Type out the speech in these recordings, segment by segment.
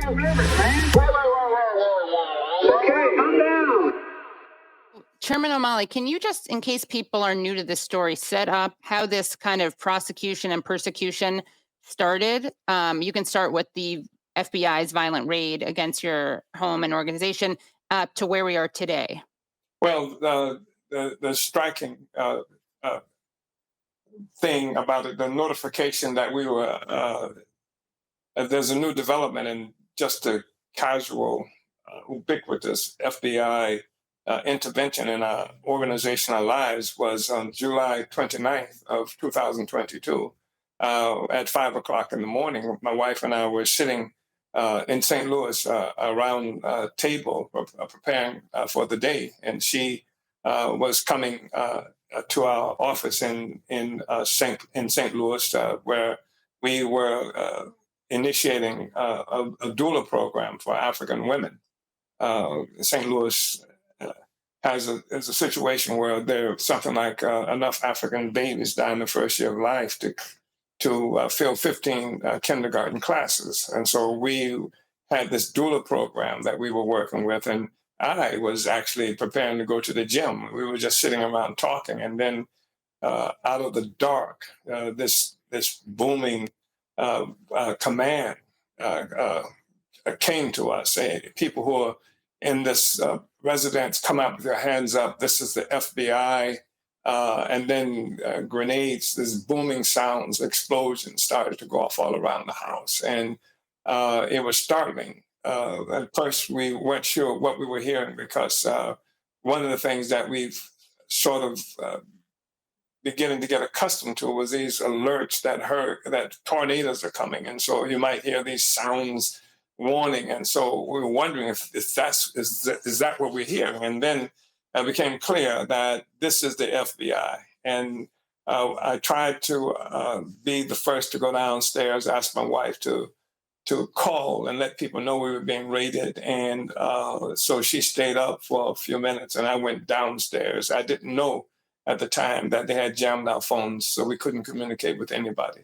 Okay, calm down. Chairman Omali, can you just, in case people are new to this story, set up how this kind of prosecution and persecution started? You can start with the FBI's violent raid against your home and organization to where we are today. Well, the striking thing about it, the notification that we were, there's a new development in just a casual, ubiquitous FBI intervention in our organizational lives was on July 29th of 2022 at 5 o'clock in the morning. My wife and I were sitting in St. Louis around a table preparing for the day, and she was coming to our office in St. Louis, where we were initiating a doula program for African women. St. Louis has a situation where there's something like enough African babies die in the first year of life to fill 15 kindergarten classes. And so we had this doula program that we were working with, and I was actually preparing to go to the gym. We were just sitting around talking, and then out of the dark, this booming command came to us. People who are in this residence come up with their hands up. This is the FBI. And then grenades, this booming sounds, explosions started to go off all around the house. And it was startling. At first, we weren't sure what we were hearing because one of the things that we've sort of beginning to get accustomed to was these alerts that tornadoes are coming. And so you might hear these sounds warning. And so we were wondering if is that what we're hearing? And then it became clear that this is the FBI. And I tried to be the first to go downstairs, ask my wife to call and let people know we were being raided. And so she stayed up for a few minutes and I went downstairs. I didn't know at the time that they had jammed our phones, so we couldn't communicate with anybody.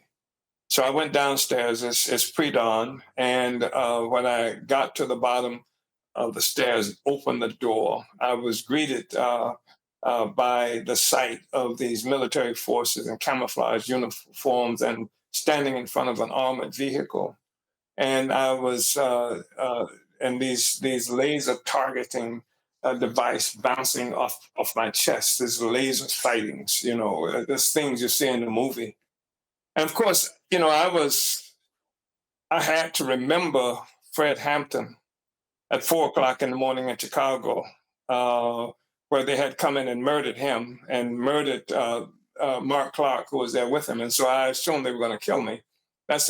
So I went downstairs, it's pre-dawn, and when I got to the bottom of the stairs, opened the door, I was greeted by the sight of these military forces in camouflage uniforms and standing in front of an armored vehicle. And I was, and these laser targeting device bouncing off my chest, these laser sightings, these things you see in the movie. And of course, I had to remember Fred Hampton at 4 o'clock in the morning in Chicago, where they had come in and murdered him and murdered Mark Clark, who was there with him. And so I assumed they were going to kill me. That's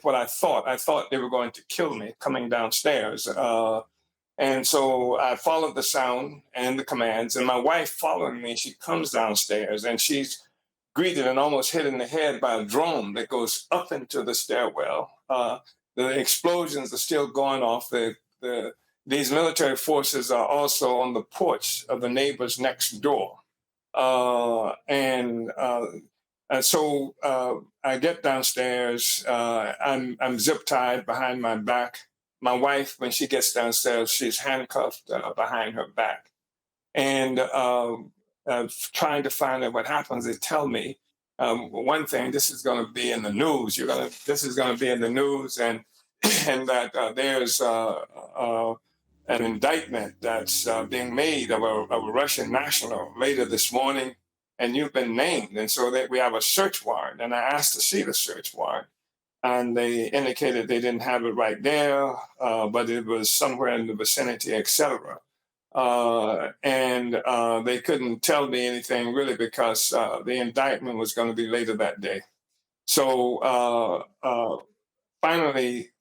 what I thought. I thought they were going to kill me coming downstairs. And so I followed the sound and the commands, and my wife following me, she comes downstairs and she's greeted and almost hit in the head by a drone that goes up into the stairwell. The explosions are still going off. These military forces are also on the porch of the neighbors next door. And so I get downstairs. I'm zip tied behind my back. My wife, when she gets downstairs, she's handcuffed behind her back. And trying to find out what happens, they tell me one thing: this is going to be in the news. This is going to be in the news, and that there's an indictment that's being made of a Russian national later this morning, and you've been named, and so that we have a search warrant. And I asked to see the search warrant, and they indicated they didn't have it right there, but it was somewhere in the vicinity, etc. And they couldn't tell me anything really because the indictment was going to be later that day. So finally,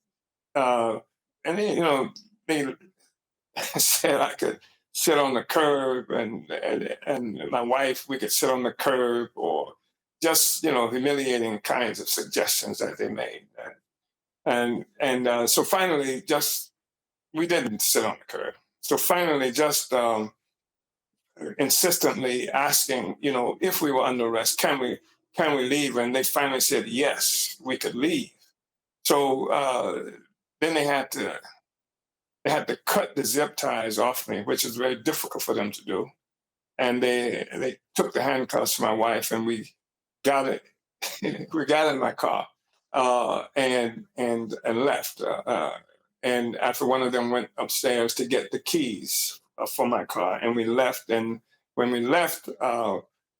and then, they said I could sit on the curb, and my wife, we could sit on the curb, or just humiliating kinds of suggestions that they made. And so finally, we didn't sit on the curb. So finally, just insistently asking, if we were under arrest, can we leave? And they finally said, yes, we could leave. So then they had to cut the zip ties off me, which is very difficult for them to do. And they took the handcuffs from my wife, and we got it. We got in my car and left. And after one of them went upstairs to get the keys for my car, and we left. And when we left,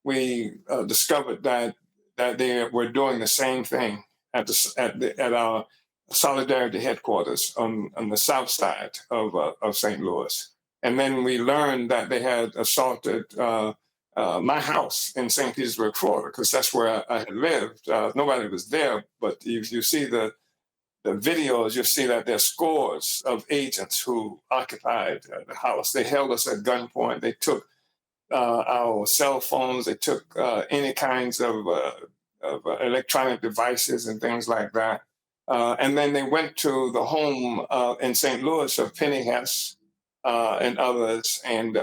we discovered that they were doing the same thing at our Solidarity headquarters on the south side of St. Louis. And then we learned that they had assaulted my house in St. Petersburg, Florida, because that's where I had lived. Nobody was there, but if you see the videos, you'll see that there are scores of agents who occupied the house. They held us at gunpoint. They took our cell phones. They took any kinds of electronic devices and things like that. And then they went to the home in St. Louis of Penny Hess and others. And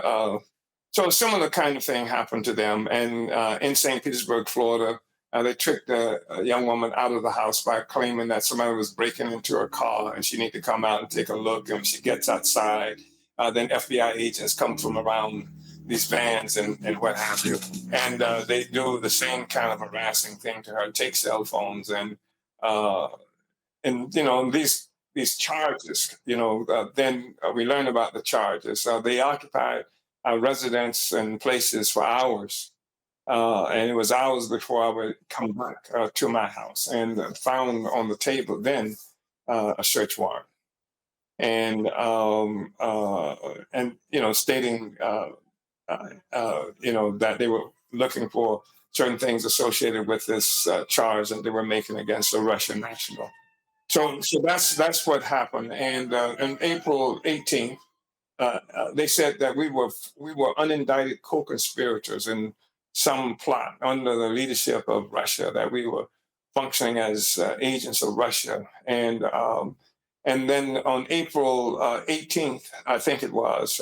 so a similar kind of thing happened to them. And in St. Petersburg, Florida, they tricked a young woman out of the house by claiming that somebody was breaking into her car and she needed to come out and take a look. And when she gets outside, then FBI agents come from around these vans and what have you. And they do the same kind of harassing thing to her, take cell phones and these charges, then we learn about the charges. They occupied our residence and places for hours. And it was hours before I would come back to my house and found on the table then a search warrant. And stating, that they were looking for certain things associated with this charge that they were making against a Russian national. So that's what happened. And on April 18th, they said that we were unindicted co-conspirators in some plot under the leadership of Russia, that we were functioning as agents of Russia. And then on April 18th, I think it was,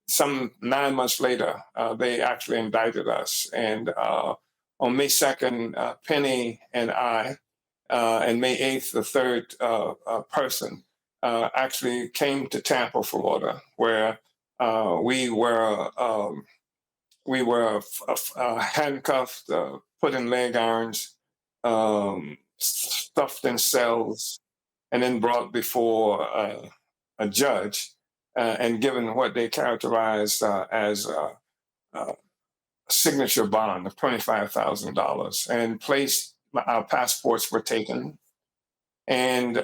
some 9 months later, they actually indicted us. And on May 2nd, Penny and I, and May 8th, the third person, actually came to Tampa, Florida, where we were handcuffed, put in leg irons, stuffed in cells, and then brought before a judge and given what they characterized as a signature bond of $25,000, and placed. Our passports were taken, and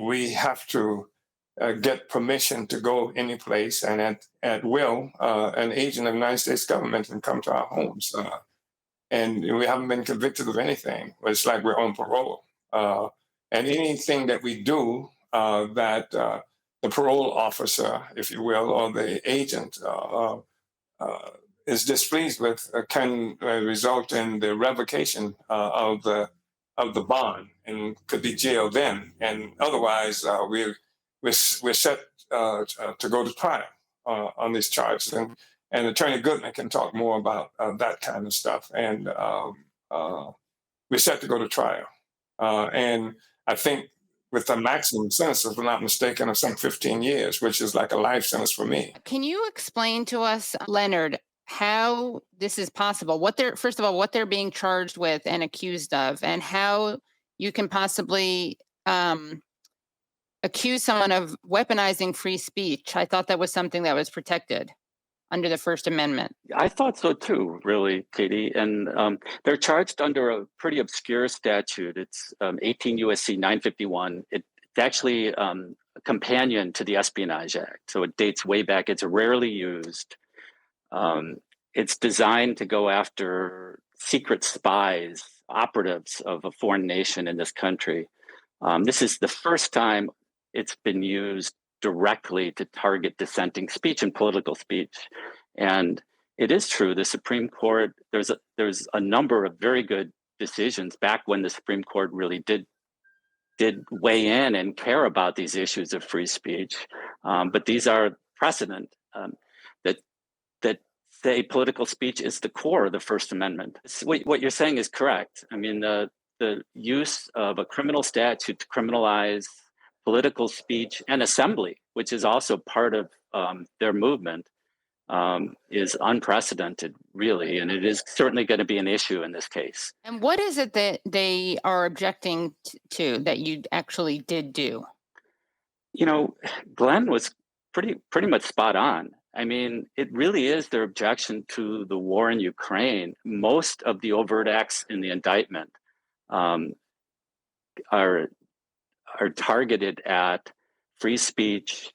we have to get permission to go any place, and at will, an agent of the United States government can come to our homes. And we haven't been convicted of anything. It's like we're on parole. And anything that we do that the parole officer, if you will, or the agent is displeased with, can result in the revocation of the bond and could be jailed then. And otherwise, we're set to go to trial on these charges. And Attorney Goodman can talk more about that kind of stuff. And we're set to go to trial. And I think with the maximum sentence, if I'm not mistaken, of some 15 years, which is like a life sentence for me. Can you explain to us, Leonard, how this is possible? What they're being charged with and accused of, and how you can possibly accuse someone of weaponizing free speech? I thought that was something that was protected under the First Amendment. I thought so too, really, Katie. And they're charged under a pretty obscure statute. It's 18 U.S.C. 951. It's actually a companion to the Espionage Act. So it dates way back. It's rarely used. It's designed to go after secret spies, operatives of a foreign nation in this country. This is the first time it's been used directly to target dissenting speech and political speech. And it is true, the Supreme Court, there's a number of very good decisions back when the Supreme Court really did weigh in and care about these issues of free speech. But these are precedent that say political speech is the core of the First Amendment. What you're saying is correct. I mean, the use of a criminal statute to criminalize political speech and assembly, which is also part of their movement, is unprecedented, really, and it is certainly going to be an issue in this case. And what is it that they are objecting to that you actually did do? You know, Glenn was pretty much spot on. I mean, it really is their objection to the war in Ukraine. Most of the overt acts in the indictment are targeted at free speech,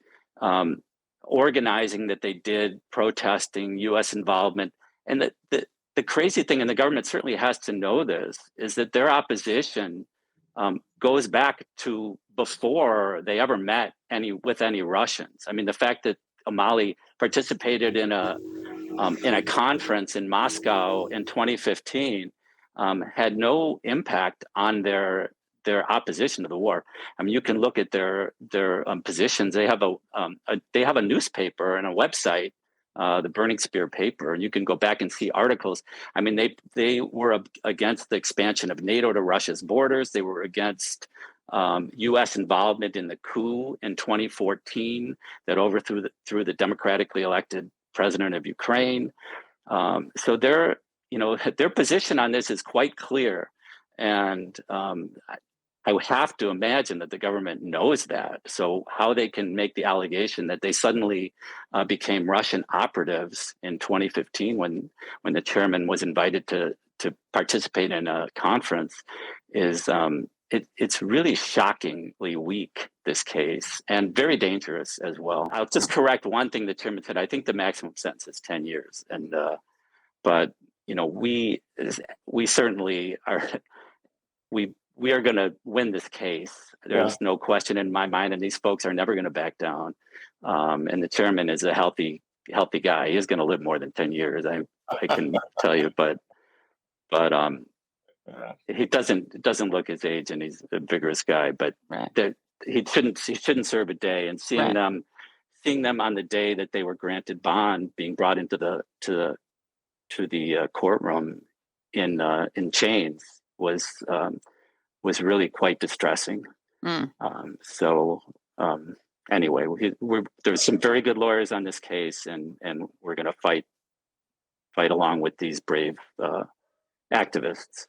organizing that they did, protesting, U.S. involvement. And the crazy thing, and the government certainly has to know this, is that their opposition goes back to before they ever met with any Russians. I mean, the fact that Omali participated in a conference in Moscow in 2015 had no impact on their opposition to the war. I mean, you can look at their positions. They have a newspaper and a website, the Burning Spear paper, and you can go back and see articles. I mean, they were against the expansion of NATO to Russia's borders. They were against U.S. involvement in the coup in 2014 that overthrew the democratically elected president of Ukraine. So their position on this is quite clear, and I would have to imagine that the government knows that. So how they can make the allegation that they suddenly became Russian operatives in 2015 when the chairman was invited to participate in a conference is it's really shockingly weak, this case, and very dangerous as well. I'll just correct one thing the chairman said. I think the maximum sentence is 10 years, and but we certainly are. We are going to win this case. There's no question in my mind, and these folks are never going to back down. And the chairman is a healthy guy. He is going to live more than 10 years. I can tell you, but he doesn't look his age, and he's a vigorous guy. But he shouldn't serve a day. And seeing them on the day that they were granted bond, being brought into the courtroom in chains was really quite distressing. Anyway, there's some very good lawyers on this case, and we're going to fight along with these brave activists.